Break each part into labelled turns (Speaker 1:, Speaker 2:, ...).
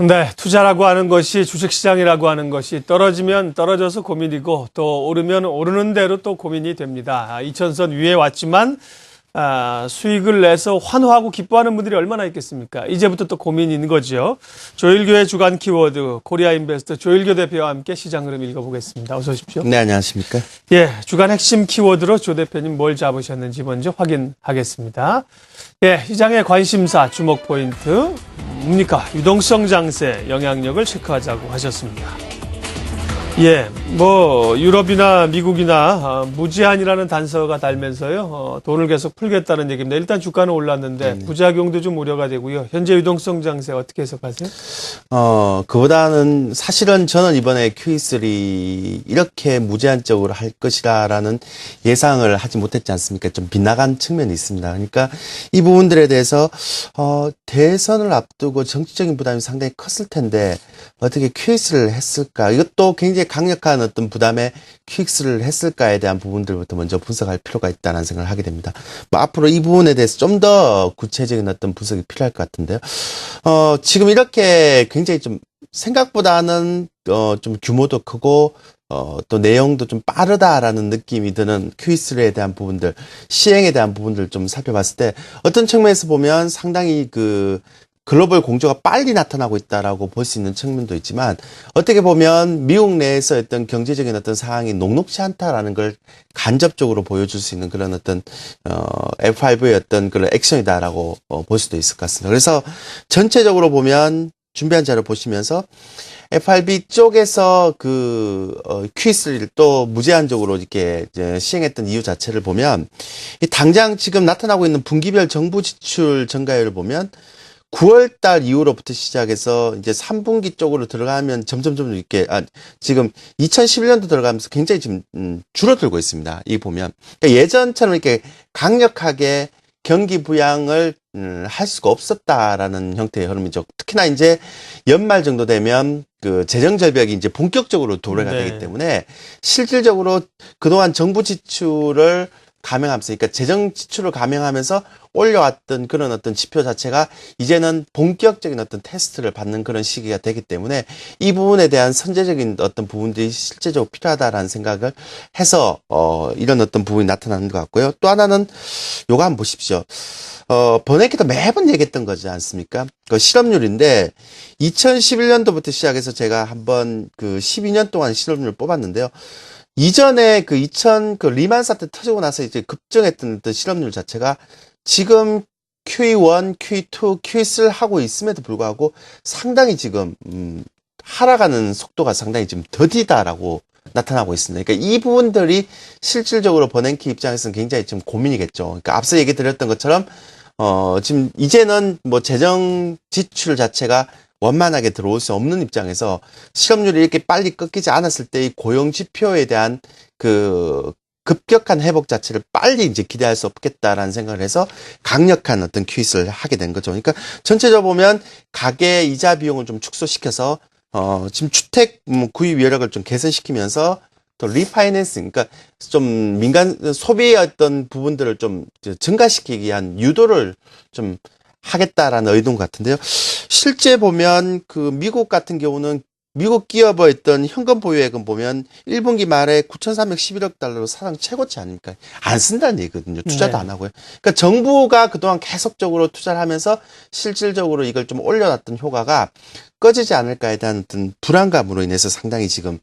Speaker 1: 네, 투자라고 하는 것이 주식시장이라고 하는 것이 떨어지면 떨어져서 고민이고 또 오르면 오르는 대로 또 고민이 됩니다. 2000선 위에 왔지만 수익을 내서 환호하고 기뻐하는 분들이 얼마나 있겠습니까? 이제부터 또 고민이 있는 거죠. 조일교의 주간 키워드 코리아인베스트 조일교 대표와 함께 시장 흐름 읽어보겠습니다. 어서 오십시오.
Speaker 2: 네, 안녕하십니까?
Speaker 1: 예, 주간 핵심 키워드로 조 대표님 뭘 잡으셨는지 먼저 확인하겠습니다. 예, 시장의 관심사 주목 포인트 뭡니까? 유동성 장세 영향력을 체크하자고 하셨습니다. 예, 유럽이나 미국이나 무제한이라는 단서가 달면서요, 돈을 계속 풀겠다는 얘기입니다. 일단 주가는 올랐는데 부작용도 좀 우려가 되고요. 현재 유동성 장세 어떻게 해석하세요?
Speaker 2: 그보다는 사실은 저는 이번에 QE3 이렇게 무제한적으로 할 것이라는 예상을 하지 못했지 않습니까? 좀 빗나간 측면이 있습니다. 그러니까 이 부분들에 대해서 대선을 앞두고 정치적인 부담이 상당히 컸을 텐데 어떻게 QE를 했을까? 이것도 굉장히 강력한 어떤 부담에 QE를 했을까에 대한 부분들부터 먼저 분석할 필요가 있다는 생각을 하게 됩니다. 앞으로 이 부분에 대해서 좀 더 구체적인 어떤 분석이 필요할 것 같은데요. 지금 이렇게 굉장히 좀 생각보다는 좀 규모도 크고 또 내용도 좀 빠르다라는 느낌이 드는 QE3에 대한 부분들, 시행에 대한 부분들 좀 살펴봤을 때 어떤 측면에서 보면 상당히 글로벌 공조가 빨리 나타나고 있다라고 볼 수 있는 측면도 있지만 어떻게 보면 미국 내에서 어떤 경제적인 어떤 상황이 녹록지 않다라는 걸 간접적으로 보여줄 수 있는 그런 어떤 F5의 어떤 그런 액션이다라고 볼 수도 있을 것 같습니다. 그래서 전체적으로 보면 준비한 자료 보시면서 FRB 쪽에서 QE3를 또 무제한적으로 이렇게 이제 시행했던 이유 자체를 보면 당장 지금 나타나고 있는 분기별 정부 지출 증가율을 보면 9월 달 이후로부터 시작해서 이제 3분기 쪽으로 들어가면 점점점 이렇게, 지금 2011년도 들어가면서 굉장히 지금, 줄어들고 있습니다. 이 보면. 그러니까 예전처럼 이렇게 강력하게 경기 부양을, 할 수가 없었다라는 형태의 흐름이죠. 특히나 이제 연말 정도 되면 재정 절벽이 이제 본격적으로 도래가 되기 때문에 실질적으로 그동안 정부 지출을 감행하면서, 그러니까 재정 지출을 감행하면서 올려왔던 그런 어떤 지표 자체가 이제는 본격적인 어떤 테스트를 받는 그런 시기가 되기 때문에 이 부분에 대한 선제적인 어떤 부분들이 실제적으로 필요하다라는 생각을 해서 이런 어떤 부분이 나타나는 것 같고요. 또 하나는 요거 한번 보십시오. 버냉키도 매번 얘기했던 거지 않습니까? 실업률인데 2011년도부터 시작해서 제가 한번 12년 동안 실업률을 뽑았는데요. 이전에 리만 사태 터지고 나서 이제 급증했던 어떤 실업률 자체가 지금 QE1, QE2, QE3를 하고 있음에도 불구하고 상당히 지금, 하락하는 속도가 상당히 좀 더디다라고 나타나고 있습니다. 그러니까 이 부분들이 실질적으로 버냉키 입장에서는 굉장히 좀 고민이겠죠. 그러니까 앞서 얘기 드렸던 것처럼, 지금 이제는 재정 지출 자체가 원만하게 들어올 수 없는 입장에서 실업률이 이렇게 빨리 꺾이지 않았을 때 이 고용 지표에 대한 급격한 회복 자체를 빨리 이제 기대할 수 없겠다라는 생각을 해서 강력한 어떤 QE를 하게 된 거죠. 그러니까 전체적으로 보면 가계 이자 비용을 좀 축소시켜서 지금 주택 구입 여력을 좀 개선시키면서 또 리파이낸싱, 그러니까 좀 민간 소비의 어떤 부분들을 좀 증가시키기 위한 유도를 좀 하겠다라는 의도인 것 같은데요. 실제 보면 미국 같은 경우는 미국 기업의 어떤 현금 보유액은 보면 1분기 말에 9,311억 달러로 사상 최고치 아닙니까? 안 쓴다는 얘기거든요. 투자도 안 하고요. 그러니까 정부가 그동안 계속적으로 투자를 하면서 실질적으로 이걸 좀 올려놨던 효과가 꺼지지 않을까에 대한 어떤 불안감으로 인해서 상당히 지금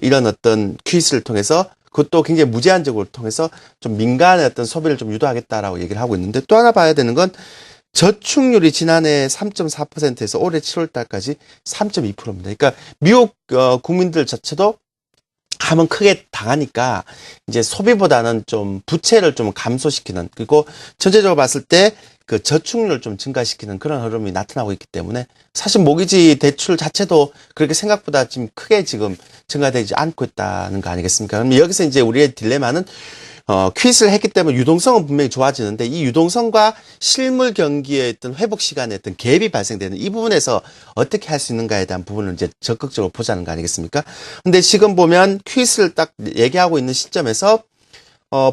Speaker 2: 이런 어떤 QE를 통해서 그것도 굉장히 무제한적으로 통해서 좀 민간의 어떤 소비를 좀 유도하겠다라고 얘기를 하고 있는데 또 하나 봐야 되는 건 저축률이 지난해 3.4%에서 올해 7월 달까지 3.2%입니다. 그러니까 미국 국민들 자체도 한번 크게 당하니까 이제 소비보다는 좀 부채를 좀 감소시키는, 그리고 전체적으로 봤을 때 그 저축률을 좀 증가시키는 그런 흐름이 나타나고 있기 때문에 사실 모기지 대출 자체도 그렇게 생각보다 지금 크게 지금 증가되지 않고 있다는 거 아니겠습니까? 그럼 여기서 이제 우리의 딜레마는 퀴즈를 했기 때문에 유동성은 분명히 좋아지는데 이 유동성과 실물 경기의 어떤 회복 시간에 어떤 갭이 발생되는 이 부분에서 어떻게 할 수 있는가에 대한 부분을 이제 적극적으로 보자는 거 아니겠습니까? 근데 지금 보면 퀴즈를 딱 얘기하고 있는 시점에서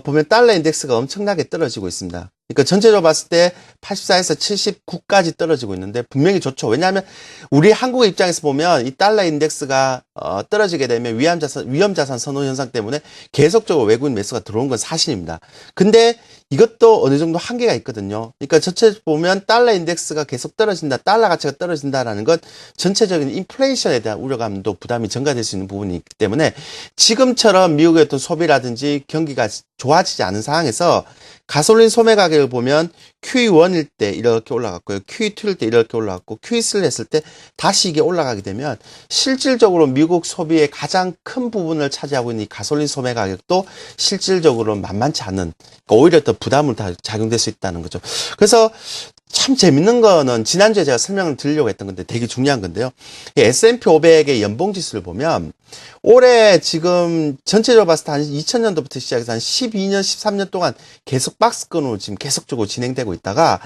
Speaker 2: 보면 달러 인덱스가 엄청나게 떨어지고 있습니다. 그러니까 전체적으로 봤을 때 84에서 79까지 떨어지고 있는데 분명히 좋죠. 왜냐하면 우리 한국의 입장에서 보면 이 달러 인덱스가 떨어지게 되면 위험자산 선호 현상 때문에 계속적으로 외국인 매수가 들어온 건 사실입니다. 근데 이것도 어느 정도 한계가 있거든요. 그러니까 전체 보면 달러 인덱스가 계속 떨어진다, 달러 가치가 떨어진다라는 건 전체적인 인플레이션에 대한 우려감도 부담이 증가될 수 있는 부분이 있기 때문에 지금처럼 미국의 어떤 소비라든지 경기가 좋아지지 않은 상황에서 가솔린 소매 가격을 보면 QE1일 때 이렇게 올라갔고요. QE2일 때 이렇게 올라갔고 QE3를 했을 때 다시 이게 올라가게 되면 실질적으로 미국 소비의 가장 큰 부분을 차지하고 있는 이 가솔린 소매 가격도 실질적으로 만만치 않은, 그러니까 오히려 더 부담을 다 작용될 수 있다는 거죠. 그래서 참 재밌는 거는 지난주에 제가 설명을 드리려고 했던 건데 되게 중요한 건데요. 이 S&P 500의 연봉 지수를 보면 올해 지금 전체적으로 봤을 때 한 2000년도부터 시작해서 한 12년, 13년 동안 계속 박스권으로 지금 계속적으로 진행되고 있다가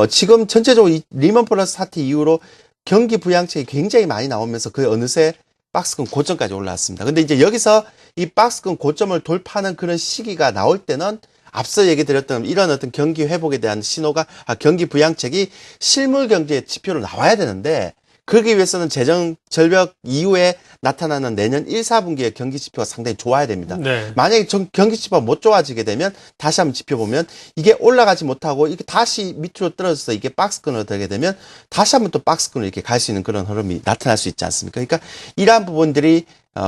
Speaker 2: 지금 전체적으로 이 리먼 플러스 사태 이후로 경기 부양책이 굉장히 많이 나오면서 그 어느새 박스권 고점까지 올라왔습니다. 근데 이제 여기서 이 박스권 고점을 돌파하는 그런 시기가 나올 때는 앞서 얘기 드렸던 이런 어떤 경기 회복에 대한 신호가, 경기 부양책이 실물 경제 지표로 나와야 되는데, 그러기 위해서는 재정 절벽 이후에 나타나는 내년 1, 4분기의 경기 지표가 상당히 좋아야 됩니다.
Speaker 1: 네.
Speaker 2: 만약에 경기 지표가 못 좋아지게 되면 다시 한번 지표 보면 이게 올라가지 못하고 이게 다시 밑으로 떨어져서 이게 박스권으로 되게 되면 다시 한번 또 박스권으로 이렇게 갈 수 있는 그런 흐름이 나타날 수 있지 않습니까? 그러니까 이러한 부분들이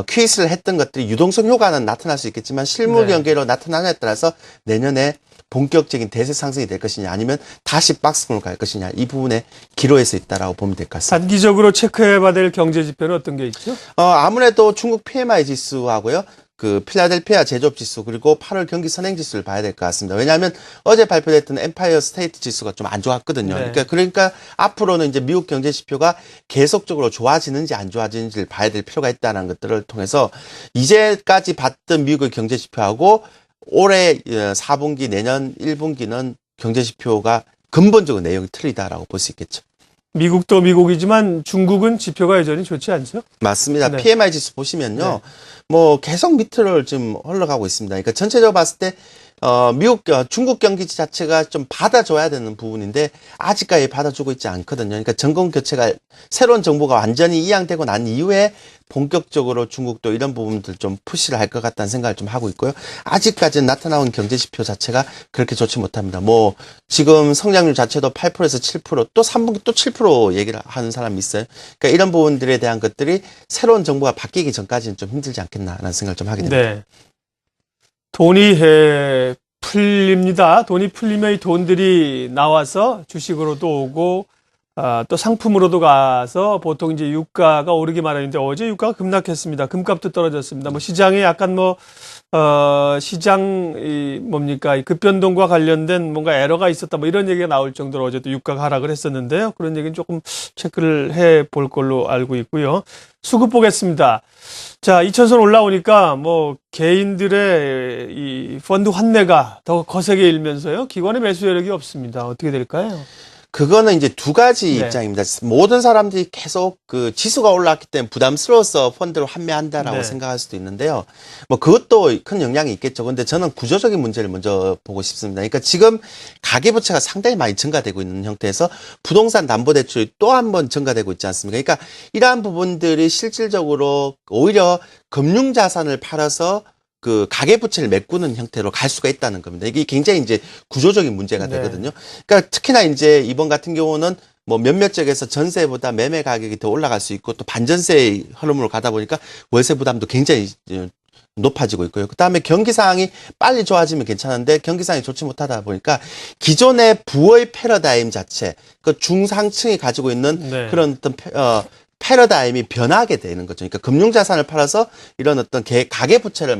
Speaker 2: 퀴즈를 했던 것들이 유동성 효과는 나타날 수 있겠지만 실물
Speaker 1: 네.
Speaker 2: 경계로 나타나냐에 따라서 내년에 본격적인 대세 상승이 될 것이냐 아니면 다시 박스권으로 갈 것이냐 이 부분에 기로에 서 있다라고 보면 될 것 같습니다.
Speaker 1: 단기적으로 체크해봐야 될 경제 지표는 어떤 게 있죠?
Speaker 2: 아무래도 중국 PMI 지수하고요. 그 필라델피아 제조업 지수 그리고 8월 경기 선행 지수를 봐야 될 것 같습니다. 왜냐하면 어제 발표됐던 엠파이어 스테이트 지수가 좀 안 좋았거든요.
Speaker 1: 네.
Speaker 2: 그러니까 앞으로는 이제 미국 경제 지표가 계속적으로 좋아지는지 안 좋아지는지를 봐야 될 필요가 있다는 것들을 통해서 이제까지 봤던 미국의 경제 지표하고 올해 4분기 내년 1분기는 경제 지표가 근본적으로 내용이 틀리다라고 볼 수 있겠죠.
Speaker 1: 미국도 미국이지만 중국은 지표가 여전히 좋지 않죠?
Speaker 2: 맞습니다.
Speaker 1: 네.
Speaker 2: PMI 지수 보시면요.
Speaker 1: 네.
Speaker 2: 뭐 계속 밑으로 좀 흘러가고 있습니다. 그러니까 전체적으로 봤을 때 중국 경기 자체가 좀 받아줘야 되는 부분인데 아직까지 받아주고 있지 않거든요. 그러니까 정권 교체가 새로운 정부가 완전히 이양되고 난 이후에 본격적으로 중국도 이런 부분들 좀 푸시를 할 것 같다는 생각을 좀 하고 있고요. 아직까지는 나타나온 경제 지표 자체가 그렇게 좋지 못합니다. 뭐 지금 성장률 자체도 8%에서 7%, 또 3분기 또 7% 얘기를 하는 사람이 있어요. 그러니까 이런 부분들에 대한 것들이 새로운 정부가 바뀌기 전까지는 좀 힘들지 않겠나라는 생각을 좀 하게 됩니다.
Speaker 1: 네. 돈이 풀립니다. 돈이 풀리면 이 돈들이 나와서 주식으로도 오고 또 상품으로도 가서 보통 이제 유가가 오르기 마련인데 어제 유가가 급락했습니다. 금값도 떨어졌습니다. 뭐 시장에 약간 시장 이 급변동과 관련된 뭔가 에러가 있었다 뭐 이런 얘기가 나올 정도로 어제도 유가가 하락을 했었는데요. 그런 얘기는 조금 체크를 해 볼 걸로 알고 있고요. 수급 보겠습니다. 자, 2000선 올라오니까 뭐 개인들의 이 펀드 환매가 더 거세게 일면서요. 기관의 매수 여력이 없습니다. 어떻게 될까요?
Speaker 2: 그거는 이제 두 가지
Speaker 1: 네.
Speaker 2: 입장입니다. 모든 사람들이 계속 그 지수가 올랐기 때문에 부담스러워서 펀드를 환매한다라고
Speaker 1: 네.
Speaker 2: 생각할 수도 있는데요. 뭐 그것도 큰 영향이 있겠죠. 근데 저는 구조적인 문제를 먼저 보고 싶습니다. 그러니까 지금 가계부채가 상당히 많이 증가되고 있는 형태에서 부동산 담보대출이 또 한 번 증가되고 있지 않습니까? 그러니까 이러한 부분들이 실질적으로 오히려 금융자산을 팔아서 그 가계부채를 메꾸는 형태로 갈 수가 있다는 겁니다. 이게 굉장히 이제 구조적인 문제가
Speaker 1: 네.
Speaker 2: 되거든요. 그러니까 특히나 이제 이번 같은 경우는 뭐 몇몇 지역에서 전세보다 매매 가격이 더 올라갈 수 있고 또 반전세의 흐름으로 가다 보니까 월세 부담도 굉장히 높아지고 있고요. 그다음에 경기 상황이 빨리 좋아지면 괜찮은데 경기 상황이 좋지 못하다 보니까 기존의 부의 패러다임 자체, 그 중상층이 가지고 있는
Speaker 1: 네.
Speaker 2: 그런 어떤 패러다임이 변하게 되는 거죠. 그러니까 금융자산을 팔아서 이런 어떤 가계부채를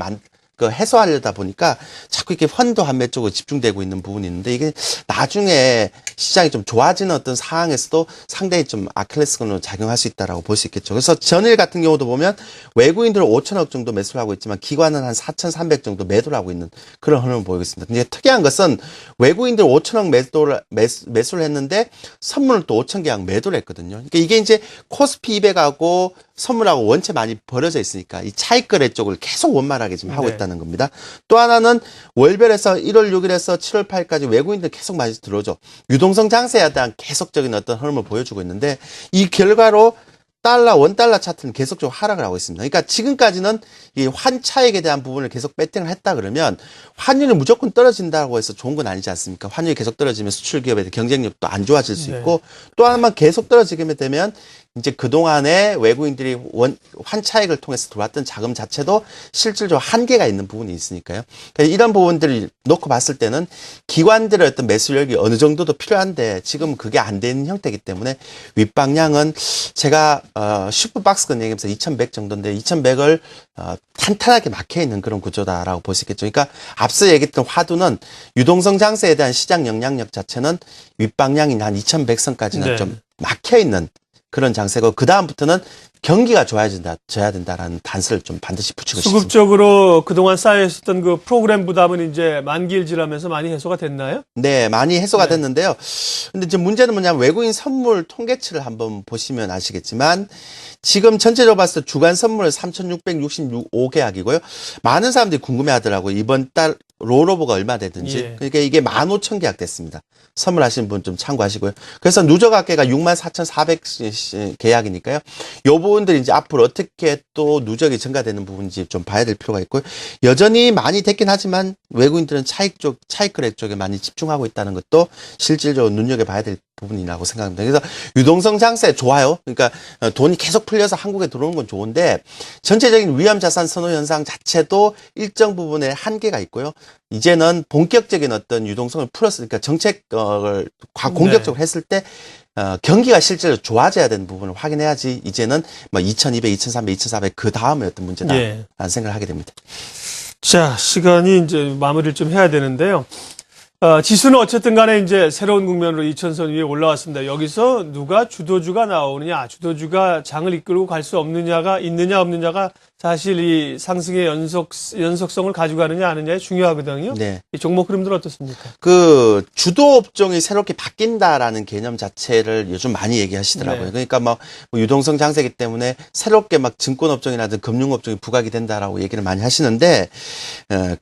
Speaker 2: 해소하려다 보니까 자꾸 이렇게 펀드 환매 쪽으로 집중되고 있는 부분이 있는데 이게 나중에 시장이 좀 좋아지는 어떤 상황에서도 상당히 좀 아킬레스건으로 작용할 수 있다라고 볼 수 있겠죠. 그래서 전일 같은 경우도 보면 외국인들은 5천억 정도 매수를 하고 있지만 기관은 한 4,300 정도 매도를 하고 있는 그런 흐름을 보이고 있습니다. 근데 특이한 것은 외국인들 5천억 매수를 했는데 선물을 또 5천 계약 매도를 했거든요. 그러니까 이게 이제 코스피 200하고 선물하고 원체 많이 벌어져 있으니까 이 차익 거래 쪽을 계속 원만하게 지금 하고 있다는 겁니다. 또 하나는 월별에서 1월 6일에서 7월 8일까지 외국인들 계속 많이 들어오죠. 유동성 장세에 대한 계속적인 어떤 흐름을 보여주고 있는데 이 결과로 원달러 차트는 계속적으로 하락을 하고 있습니다. 그러니까 지금까지는 이 환차익에 대한 부분을 계속 배팅을 했다 그러면 환율이 무조건 떨어진다고 해서 좋은 건 아니지 않습니까? 환율이 계속 떨어지면 수출 기업의 경쟁력도 안 좋아질 수 있고 또 하나만 계속 떨어지게 되면 이제 그동안에 외국인들이 환차익을 통해서 들어왔던 자금 자체도 실질적으로 한계가 있는 부분이 있으니까요. 그러니까 이런 부분들을 놓고 봤을 때는 기관들의 어떤 매수력이 어느 정도도 필요한데 지금 그게 안 되는 형태이기 때문에 윗방향은 제가 슈퍼박스권 얘기하면서 2100 정도인데 2100을 탄탄하게 막혀 있는 그런 구조다라고 볼 수 있겠죠. 그러니까 앞서 얘기했던 화두는 유동성 장세에 대한 시장 영향력 자체는 윗방향인 한 2100선까지는 좀 막혀 있는 그런 장세고 그 다음부터는 경기가 좋아져야 된다라는 단서를 좀 반드시 붙이고 싶습니다.
Speaker 1: 수급적으로 그동안 쌓여 있었던 그 프로그램 부담은 이제 만기일지라면서 많이 해소가 됐나요?
Speaker 2: 네, 많이 해소가 됐는데요. 근데 이제 문제는 뭐냐면 외국인 선물 통계치를 한번 보시면 아시겠지만 지금 전체적으로 봤을 때 주간 선물 3,665계약이고요. 많은 사람들이 궁금해 하더라고요. 이번 달 롤오버가 얼마 되든지. 그러니까 이게 15,000계약 됐습니다. 선물하시는 분 좀 참고하시고요. 그래서 누적합계가 64,400계약이니까요. 이 부분들이 이제 앞으로 어떻게 또 누적이 증가되는 부분인지 좀 봐야 될 필요가 있고요. 여전히 많이 됐긴 하지만 외국인들은 차익 거래 쪽에 많이 집중하고 있다는 것도 실질적으로 눈여겨봐야 될 부분이라고 생각합니다. 그래서 유동성 장세 좋아요. 그러니까 돈이 계속 풀려서 한국에 들어오는 건 좋은데 전체적인 위험 자산 선호 현상 자체도 일정 부분에 한계가 있고요. 이제는 본격적인 어떤 유동성을 풀었으니까 정책을 공격적으로 했을 때 경기가 실제로 좋아져야 되는 부분을 확인해야지 이제는 뭐 2200, 2300, 2400 그 다음에 어떤 문제다라는 생각을 하게 됩니다.
Speaker 1: 자, 시간이 이제 마무리를 좀 해야 되는데요. 지수는 어쨌든 간에 이제 새로운 국면으로 2000선 위에 올라왔습니다. 여기서 누가 주도주가 나오느냐, 주도주가 장을 이끌고 갈 수 없느냐가 있느냐 없느냐가 사실 이 상승의 연속성을 가져가느냐 아느냐에 중요하거든요. 네. 이 종목 흐름들 어떻습니까?
Speaker 2: 그 주도 업종이 새롭게 바뀐다라는 개념 자체를 요즘 많이 얘기하시더라고요. 네. 그러니까 뭐 유동성 장세기 때문에 새롭게 막 증권 업종이라든 금융 업종이 부각이 된다라고 얘기를 많이 하시는데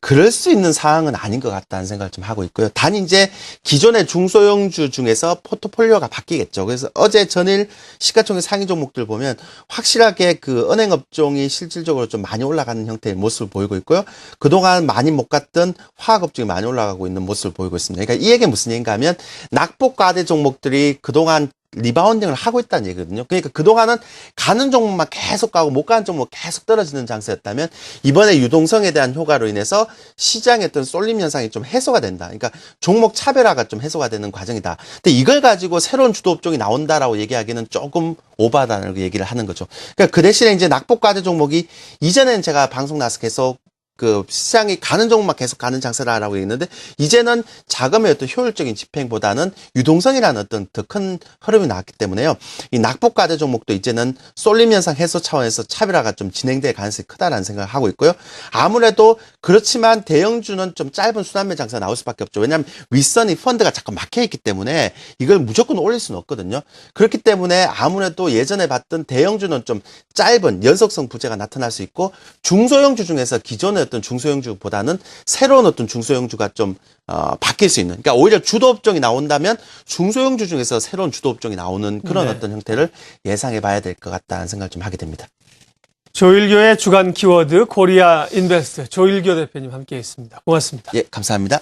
Speaker 2: 그럴 수 있는 상황은 아닌 것 같다는 생각을 좀 하고 있고요. 단 이제 기존의 중소형주 중에서 포트폴리오가 바뀌겠죠. 그래서 어제 전일 시가총액 상위 종목들 보면 확실하게 그 은행 업종이 실질적으로 좀 많이 올라가는 형태의 모습을 보이고 있고요. 그동안 많이 못 갔던 화학 업종이 많이 올라가고 있는 모습을 보이고 있습니다. 그러니까 이 얘기는 무슨 얘기인가 하면 낙폭과대 종목들이 그동안 리바운딩을 하고 있다는 얘기거든요. 그러니까 그동안은 가는 종목만 계속 가고 못 가는 종목 계속 떨어지는 장세였다면 이번에 유동성에 대한 효과로 인해서 시장의 어떤 쏠림 현상이 좀 해소가 된다. 그러니까 종목 차별화가 좀 해소가 되는 과정이다. 근데 이걸 가지고 새로운 주도 업종이 나온다라고 얘기하기는 조금 오바다라고 얘기를 하는 거죠. 그러니까 그 대신에 이제 낙폭과대 종목이 이전에는 제가 방송 나서 계속 그 시장이 가는 종목만 계속 가는 장세라라고 했는데 이제는 자금의 어떤 효율적인 집행보다는 유동성이라는 어떤 더 큰 흐름이 나왔기 때문에요. 이 낙폭과대 종목도 이제는 쏠림 현상 해소 차원에서 차별화가 좀 진행될 가능성이 크다라는 생각을 하고 있고요. 아무래도 그렇지만 대형주는 좀 짧은 순환매 장세가 나올 수밖에 없죠. 왜냐하면 윗선이 펀드가 자꾸 막혀 있기 때문에 이걸 무조건 올릴 수는 없거든요. 그렇기 때문에 아무래도 예전에 봤던 대형주는 좀 짧은 연속성 부재가 나타날 수 있고 중소형주 중에서 기존의 어떤 중소형주보다는 새로운 어떤 중소형주가 좀 바뀔 수 있는, 그러니까 오히려 주도 업종이 나온다면 중소형주 중에서 새로운 주도 업종이 나오는 그런 어떤 형태를 예상해 봐야 될 것 같다는 생각을 좀 하게 됩니다.
Speaker 1: 조일교의 주간 키워드 코리아 인베스트 조일교 대표님 함께했습니다. 고맙습니다.
Speaker 2: 예, 감사합니다.